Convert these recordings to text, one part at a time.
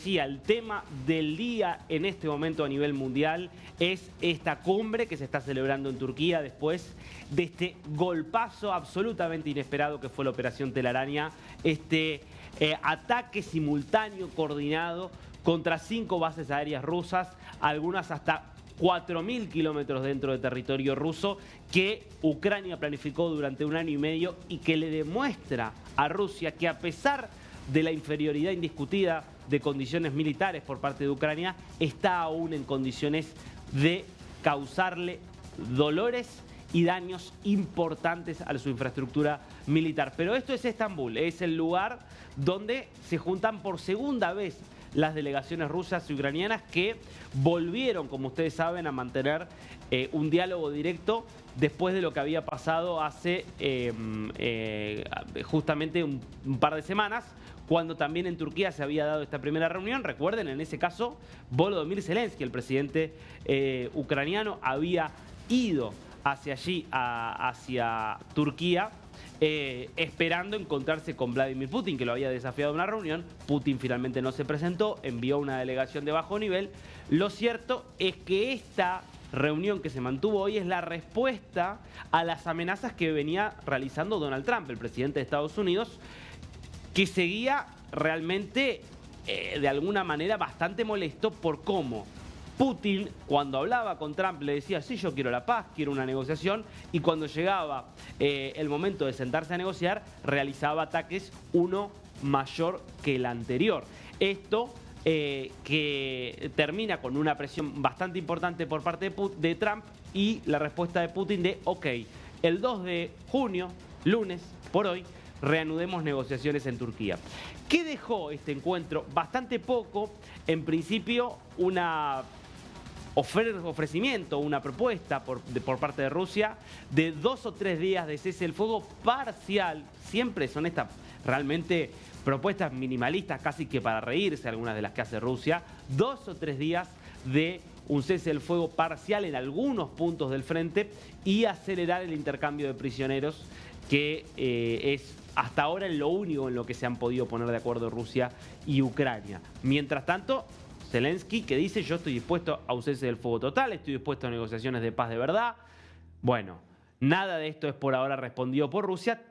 decía, el tema del día en este momento a nivel mundial es esta cumbre que se está celebrando en Turquía después de este golpazo absolutamente inesperado que fue la Operación Telaraña, este ataque simultáneo coordinado contra 5 bases aéreas rusas, algunas hasta 4.000 kilómetros dentro de territorio ruso, que Ucrania planificó durante 1 año y medio y que le demuestra a Rusia que, a pesar de la inferioridad indiscutida de condiciones militares por parte de Ucrania, está aún en condiciones de causarle dolores y daños importantes a su infraestructura militar. Pero esto es Estambul, es el lugar donde se juntan por segunda vez las delegaciones rusas y ucranianas, que volvieron, como ustedes saben, a mantener un diálogo directo después de lo que había pasado hace justamente un par de semanas, cuando también en Turquía se había dado esta primera reunión. Recuerden, en ese caso, Volodymyr Zelensky, el presidente ucraniano, había ido hacia allí, hacia Turquía, esperando encontrarse con Vladimir Putin, que lo había desafiado a una reunión. Putin finalmente no se presentó, envió una delegación de bajo nivel. Lo cierto es que esta reunión que se mantuvo hoy es la respuesta a las amenazas que venía realizando Donald Trump, el presidente de Estados Unidos, que seguía realmente de alguna manera bastante molesto por cómo Putin, cuando hablaba con Trump, le decía: sí, yo quiero la paz, quiero una negociación, y cuando llegaba el momento de sentarse a negociar, realizaba ataques, uno mayor que el anterior. Esto que termina con una presión bastante importante por parte de Trump, y la respuesta de Putin de: ok, el 2 de junio, lunes, por hoy, reanudemos negociaciones en Turquía. ¿Qué dejó este encuentro? Bastante poco. En principio, una ofrecimiento, una propuesta por parte de Rusia de 2 o 3 días de cese del fuego parcial. Siempre son estas realmente propuestas minimalistas, casi que para reírse, algunas de las que hace Rusia. 2 o 3 días de un cese del fuego parcial en algunos puntos del frente y acelerar el intercambio de prisioneros, que es hasta ahora lo único en lo que se han podido poner de acuerdo Rusia y Ucrania. Mientras tanto, Zelensky, que dice: yo estoy dispuesto a un cese del fuego total, estoy dispuesto a negociaciones de paz de verdad. Bueno, nada de esto es por ahora respondido por Rusia.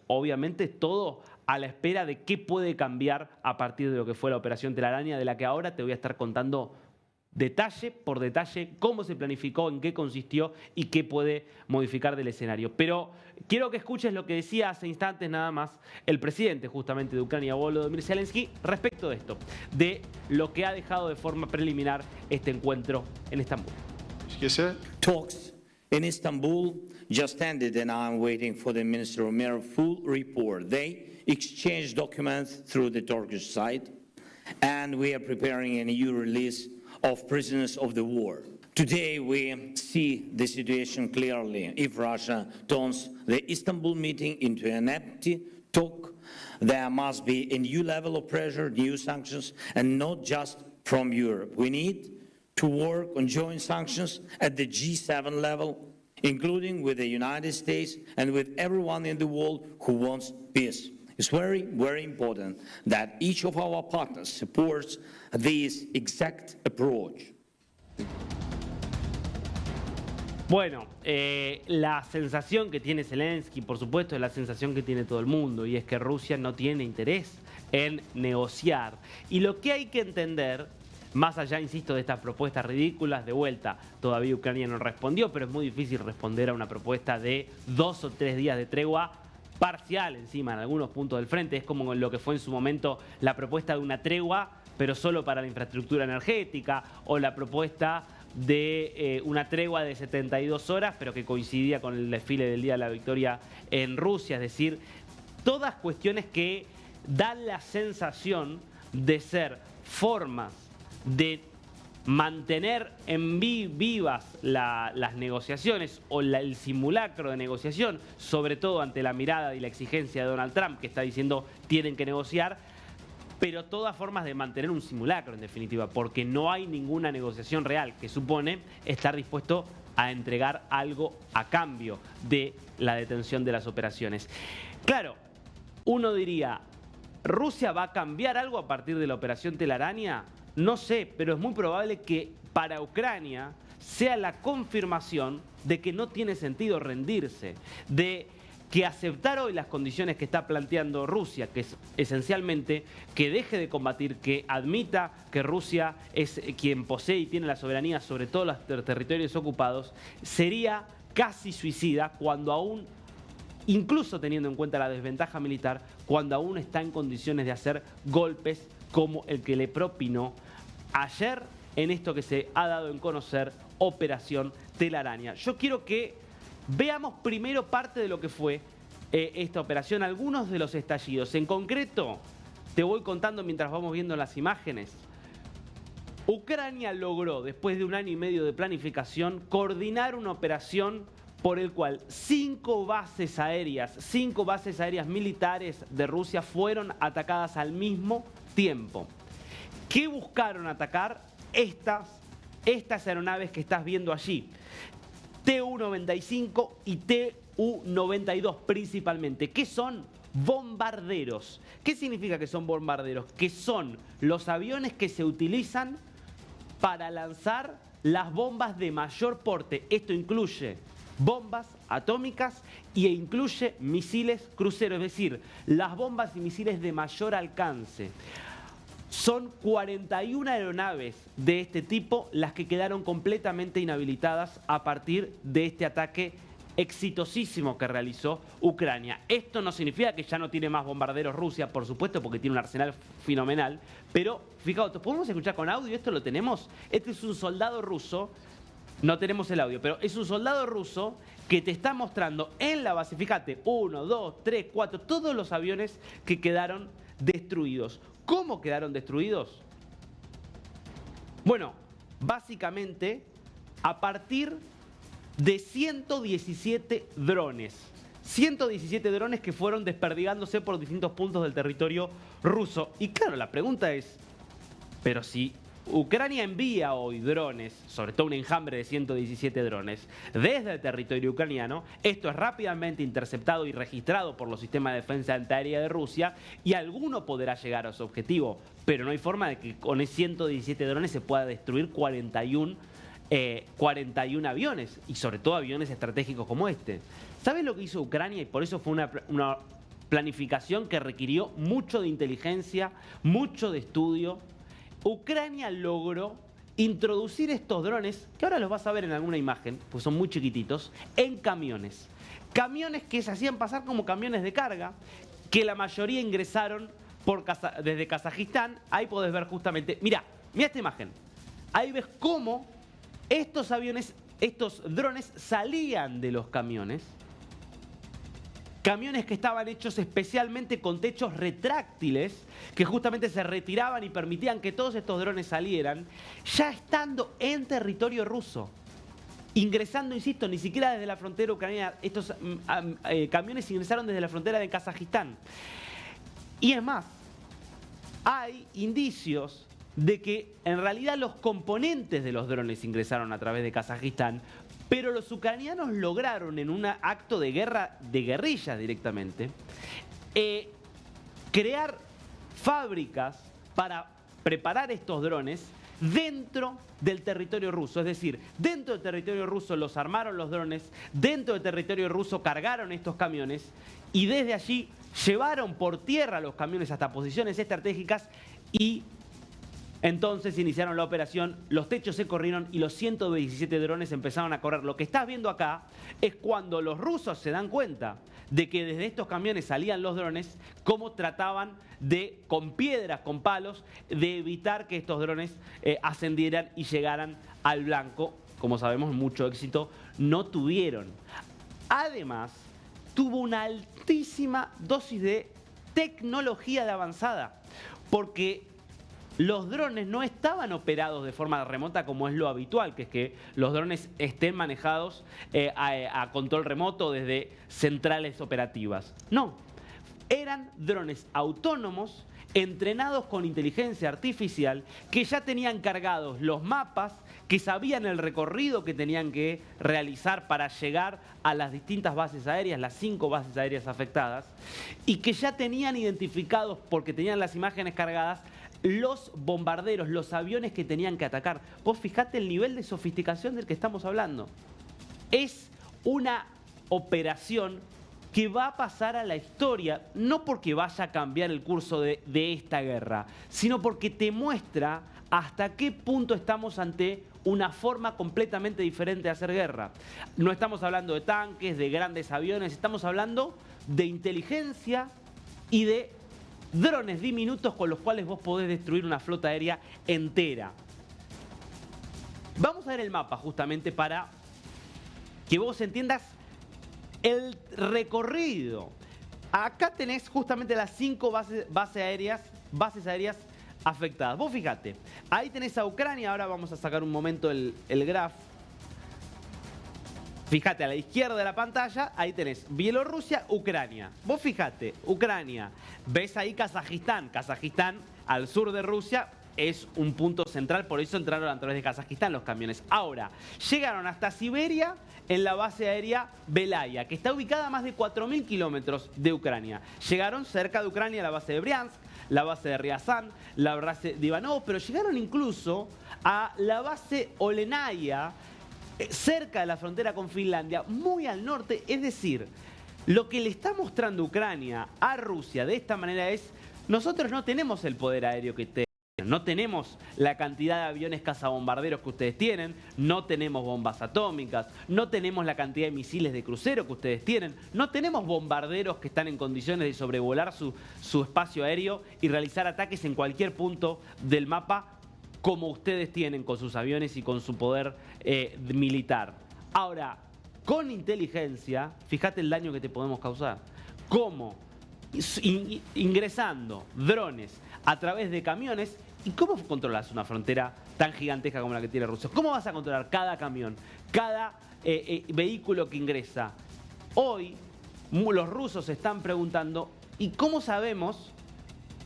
Obviamente todo a la espera de qué puede cambiar a partir de lo que fue la Operación Telaraña, de la que ahora te voy a estar contando detalle por detalle cómo se planificó, en qué consistió y qué puede modificar del escenario. Pero quiero que escuches lo que decía hace instantes nada más el presidente justamente de Ucrania, Volodymyr Zelensky, respecto de esto, de lo que ha dejado de forma preliminar este encuentro en Estambul. Talks in Istanbul just ended, and I'm waiting for the Minister of Mayor full report. They exchanged documents through the Turkish side, and we are preparing a new release of prisoners of the war. Today we see the situation clearly. If Russia turns the Istanbul meeting into an empty talk, there must be a new level of pressure, new sanctions, and not just from Europe. We need to work on joint sanctions at the G7 level, including with the United States and with everyone in the world who wants peace. It's very, very important that each of our partners supports this exact approach. Bueno, la sensación que tiene Zelensky, por supuesto, es la sensación que tiene todo el mundo, y es que Rusia no tiene interés en negociar. Y lo que hay que entender, más allá, insisto, de estas propuestas ridículas, de vuelta, todavía Ucrania no respondió, pero es muy difícil responder a una propuesta de 2 o 3 días de tregua parcial, encima, en algunos puntos del frente. Es como lo que fue en su momento la propuesta de una tregua, pero solo para la infraestructura energética, o la propuesta de una tregua de 72 horas, pero que coincidía con el desfile del Día de la Victoria en Rusia. Es decir, todas cuestiones que dan la sensación de ser formas de mantener vivas las negociaciones, o el simulacro de negociación, sobre todo ante la mirada y la exigencia de Donald Trump, que está diciendo tienen que negociar, pero todas formas de mantener un simulacro, en definitiva, porque no hay ninguna negociación real, que supone estar dispuesto a entregar algo a cambio de la detención de las operaciones. Claro, uno diría: ¿Rusia va a cambiar algo a partir de la operación Telaraña? No sé, pero es muy probable que para Ucrania sea la confirmación de que no tiene sentido rendirse, de que aceptar hoy las condiciones que está planteando Rusia, que es esencialmente que deje de combatir, que admita que Rusia es quien posee y tiene la soberanía sobre todos los territorios ocupados, sería casi suicida cuando aún, incluso teniendo en cuenta la desventaja militar, cuando aún está en condiciones de hacer golpes como el que le propinó ayer en esto que se ha dado en conocer, Operación Telaraña. Yo quiero que veamos primero parte de lo que fue esta operación, algunos de los estallidos. En concreto, te voy contando mientras vamos viendo las imágenes. Ucrania logró, después de 1 año y medio de planificación, coordinar una operación por el cual 5 bases aéreas militares de Rusia fueron atacadas al mismo tiempo. ¿Qué buscaron atacar? Estas aeronaves que estás viendo allí. Tu-95 y Tu-92 principalmente. ¿Qué son? Bombarderos. ¿Qué significa que son bombarderos? Que son los aviones que se utilizan para lanzar las bombas de mayor porte. Esto incluye bombas atómicas e incluye misiles cruceros, es decir, las bombas y misiles de mayor alcance. Son 41 aeronaves de este tipo las que quedaron completamente inhabilitadas a partir de este ataque exitosísimo que realizó Ucrania. Esto no significa que ya no tiene más bombarderos Rusia, por supuesto, porque tiene un arsenal fenomenal, pero fijaos, ¿podemos escuchar con audio? ¿Esto lo tenemos? Este es un soldado ruso, no tenemos el audio, pero es un soldado ruso que te está mostrando en la base, fíjate, 1, 2, 3, 4, todos los aviones que quedaron destruidos. ¿Cómo quedaron destruidos? Bueno, básicamente a partir de 117 drones. 117 drones que fueron desperdigándose por distintos puntos del territorio ruso. Y claro, la pregunta es, pero si Ucrania envía hoy drones, sobre todo un enjambre de 117 drones, desde el territorio ucraniano, esto es rápidamente interceptado y registrado por los sistemas de defensa antiaérea de Rusia y alguno podrá llegar a su objetivo, pero no hay forma de que con 117 drones se pueda destruir 41 aviones, y sobre todo aviones estratégicos como este. ¿Sabes lo que hizo Ucrania? Y por eso fue una planificación que requirió mucho de inteligencia, mucho de estudio. Ucrania logró introducir estos drones, que ahora los vas a ver en alguna imagen, pues son muy chiquititos, en camiones. Camiones que se hacían pasar como camiones de carga, que la mayoría ingresaron desde Kazajistán. Ahí podés ver justamente, mira esta imagen. Ahí ves cómo estos drones salían de los camiones. Camiones que estaban hechos especialmente con techos retráctiles, que justamente se retiraban y permitían que todos estos drones salieran, ya estando en territorio ruso. Ingresando, insisto, ni siquiera desde la frontera ucraniana. Estos camiones ingresaron desde la frontera de Kazajistán. Y es más, hay indicios de que en realidad los componentes de los drones ingresaron a través de Kazajistán, pero los ucranianos lograron, en un acto de guerra, de guerrilla directamente, crear fábricas para preparar estos drones dentro del territorio ruso. Es decir, dentro del territorio ruso los armaron los drones, dentro del territorio ruso cargaron estos camiones y desde allí llevaron por tierra los camiones hasta posiciones estratégicas y entonces iniciaron la operación, los techos se corrieron y los 117 drones empezaron a correr. Lo que estás viendo acá es cuando los rusos se dan cuenta de que desde estos camiones salían los drones, cómo trataban de, con piedras, con palos, de evitar que estos drones ascendieran y llegaran al blanco. Como sabemos, mucho éxito no tuvieron. Además, tuvo una altísima dosis de tecnología de avanzada, porque los drones no estaban operados de forma remota como es lo habitual, que es que los drones estén manejados a control remoto desde centrales operativas. No, eran drones autónomos entrenados con inteligencia artificial, que ya tenían cargados los mapas, que sabían el recorrido que tenían que realizar para llegar a las distintas bases aéreas, las 5 bases aéreas afectadas, y que ya tenían identificados, porque tenían las imágenes cargadas, los bombarderos, los aviones que tenían que atacar. Vos fijate el nivel de sofisticación del que estamos hablando. Es una operación que va a pasar a la historia, no porque vaya a cambiar el curso de esta guerra, sino porque te muestra hasta qué punto estamos ante una forma completamente diferente de hacer guerra. No estamos hablando de tanques, de grandes aviones, estamos hablando de inteligencia y de drones diminutos con los cuales vos podés destruir una flota aérea entera. Vamos a ver el mapa justamente para que vos entiendas el recorrido. Acá tenés justamente las 5 bases aéreas afectadas. Vos fíjate, ahí tenés a Ucrania. Ahora vamos a sacar un momento el graph. Fíjate a la izquierda de la pantalla, ahí tenés Bielorrusia, Ucrania. Vos fíjate, Ucrania, ves ahí Kazajistán. Kazajistán, al sur de Rusia, es un punto central, por eso entraron a través de Kazajistán los camiones. Ahora, llegaron hasta Siberia en la base aérea Belaya, que está ubicada a más de 4.000 kilómetros de Ucrania. Llegaron cerca de Ucrania a la base de Briansk, la base de Ryazan, la base de Ivanov, pero llegaron incluso a la base Olenaya, cerca de la frontera con Finlandia, muy al norte. Es decir, lo que le está mostrando Ucrania a Rusia de esta manera es: nosotros no tenemos el poder aéreo que ustedes tienen, no tenemos la cantidad de aviones cazabombarderos que ustedes tienen, no tenemos bombas atómicas, no tenemos la cantidad de misiles de crucero que ustedes tienen, no tenemos bombarderos que están en condiciones de sobrevolar su espacio aéreo y realizar ataques en cualquier punto del mapa como ustedes tienen con sus aviones y con su poder militar. Ahora, con inteligencia, fíjate el daño que te podemos causar. ¿Cómo? Ingresando drones a través de camiones. ¿Y cómo controlas una frontera tan gigantesca como la que tiene Rusia? ¿Cómo vas a controlar cada camión, cada vehículo que ingresa? Hoy los rusos se están preguntando: ¿y cómo sabemos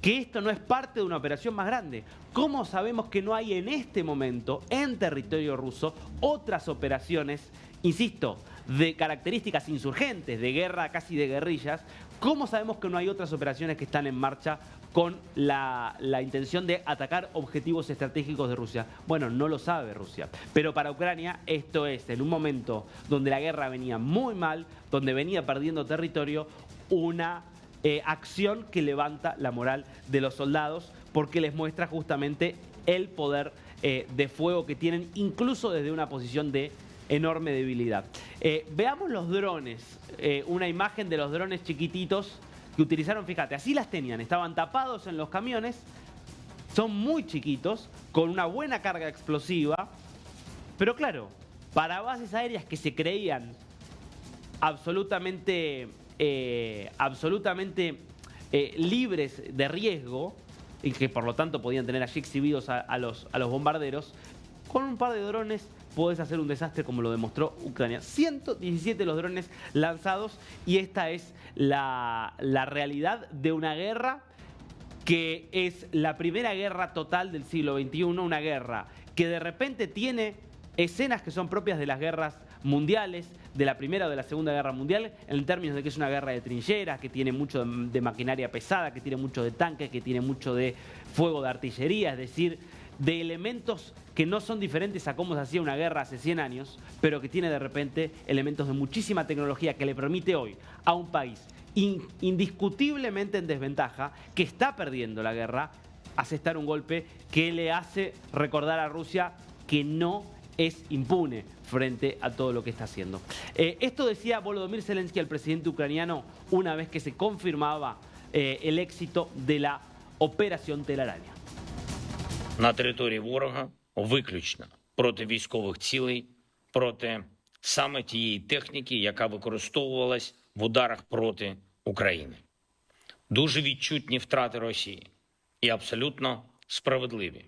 que esto no es parte de una operación más grande? ¿Cómo sabemos que no hay en este momento en territorio ruso otras operaciones, insisto, de características insurgentes, de guerra, casi de guerrillas? ¿Cómo sabemos que no hay otras operaciones que están en marcha con la intención de atacar objetivos estratégicos de Rusia? Bueno, no lo sabe Rusia. Pero para Ucrania esto es, en un momento donde la guerra venía muy mal, donde venía perdiendo territorio, una acción que levanta la moral de los soldados, porque les muestra justamente el poder de fuego que tienen, incluso desde una posición de enorme debilidad. Veamos los drones, una imagen de los drones chiquititos que utilizaron. Fíjate, así las tenían, estaban tapados en los camiones, son muy chiquitos, con una buena carga explosiva, pero claro, para bases aéreas que se creían absolutamente libres de riesgo y que por lo tanto podían tener allí exhibidos a los bombarderos, con un par de drones podés hacer un desastre como lo demostró Ucrania. 117 los drones lanzados, y esta es la realidad de una guerra que es la primera guerra total del siglo XXI, una guerra que de repente tiene escenas que son propias de las guerras mundiales, de la Primera o de la Segunda Guerra Mundial, en términos de que es una guerra de trincheras, que tiene mucho de maquinaria pesada, que tiene mucho de tanques, que tiene mucho de fuego de artillería, es decir, de elementos que no son diferentes a cómo se hacía una guerra hace 100 años, pero que tiene de repente elementos de muchísima tecnología que le permite hoy a un país indiscutiblemente en desventaja, que está perdiendo la guerra, asestar un golpe que le hace recordar a Rusia que no es impune frente a todo lo que está haciendo. Esto decía Volodymyr Zelensky, el presidente ucraniano, una vez que se confirmaba el éxito de la Operación Telaraña. На території ворога виключно проти військових цілей, проти саме тієї техніки, яка використовувалась в ударах проти України. Дуже відчутні втрати Росії і абсолютно справедливі,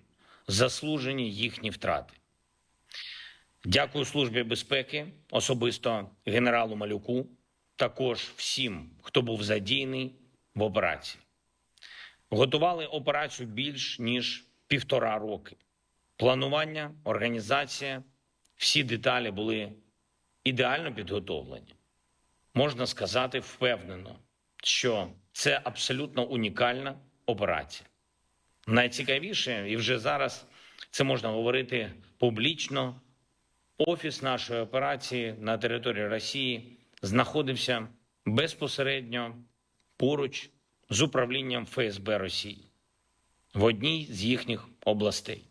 заслужені їхні втрати. Дякую Службі безпеки, особисто генералу Малюку, також всім, хто був задіяний в операції. Готували операцію більш ніж 1,5 роки. Планування, організація, всі деталі були ідеально підготовлені. Можна сказати впевнено, що це абсолютно унікальна операція. Найцікавіше, і вже зараз це можна говорити публічно, офіс нашої операції на території Росії знаходився безпосередньо поруч з управлінням ФСБ Росії в одній з їхніх областей.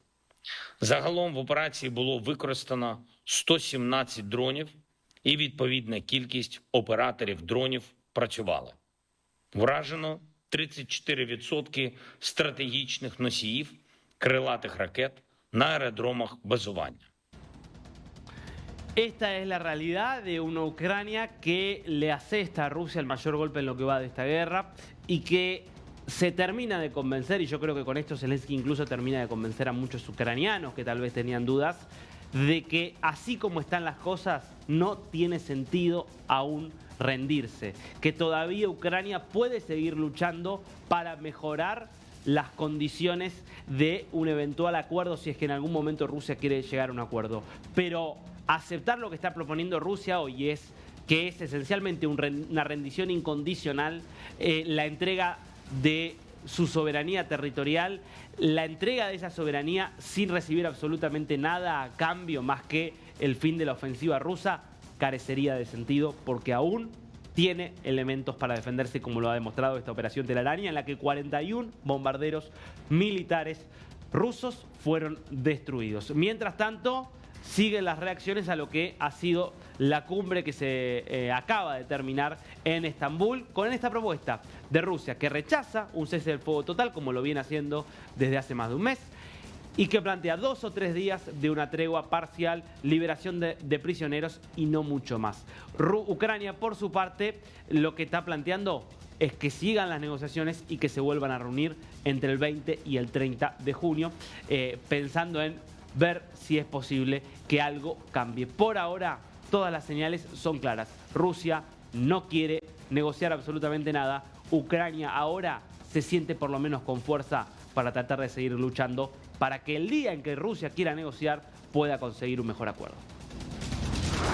Загалом в операції було використано 117 дронів і відповідна кількість операторів дронів працювала. Вражено 34% стратегічних носіїв крилатих ракет на аеродромах базування. Esta es la realidad de una Ucrania que le asesta a Rusia el mayor golpe en lo que va de esta guerra y que se termina de convencer, y yo creo que con esto Zelensky incluso termina de convencer a muchos ucranianos que tal vez tenían dudas, de que así como están las cosas no tiene sentido aún rendirse, que todavía Ucrania puede seguir luchando para mejorar las condiciones de un eventual acuerdo si es que en algún momento Rusia quiere llegar a un acuerdo. Pero aceptar lo que está proponiendo Rusia hoy que es esencialmente una rendición incondicional, la entrega de su soberanía territorial, la entrega de esa soberanía sin recibir absolutamente nada a cambio más que el fin de la ofensiva rusa, carecería de sentido porque aún tiene elementos para defenderse, como lo ha demostrado esta operación Telaraña, en la que 41 bombarderos militares rusos fueron destruidos. Mientras tanto, siguen las reacciones a lo que ha sido la cumbre que se acaba de terminar en Estambul con esta propuesta de Rusia que rechaza un cese del fuego total como lo viene haciendo desde hace más de un mes y que plantea 2 o 3 días de una tregua parcial, liberación de prisioneros y no mucho más. Ucrania, por su parte, lo que está planteando es que sigan las negociaciones y que se vuelvan a reunir entre el 20 y el 30 de junio, pensando en ver si es posible que algo cambie. Por ahora, todas las señales son claras. Rusia no quiere negociar absolutamente nada. Ucrania ahora se siente por lo menos con fuerza para tratar de seguir luchando para que el día en que Rusia quiera negociar pueda conseguir un mejor acuerdo.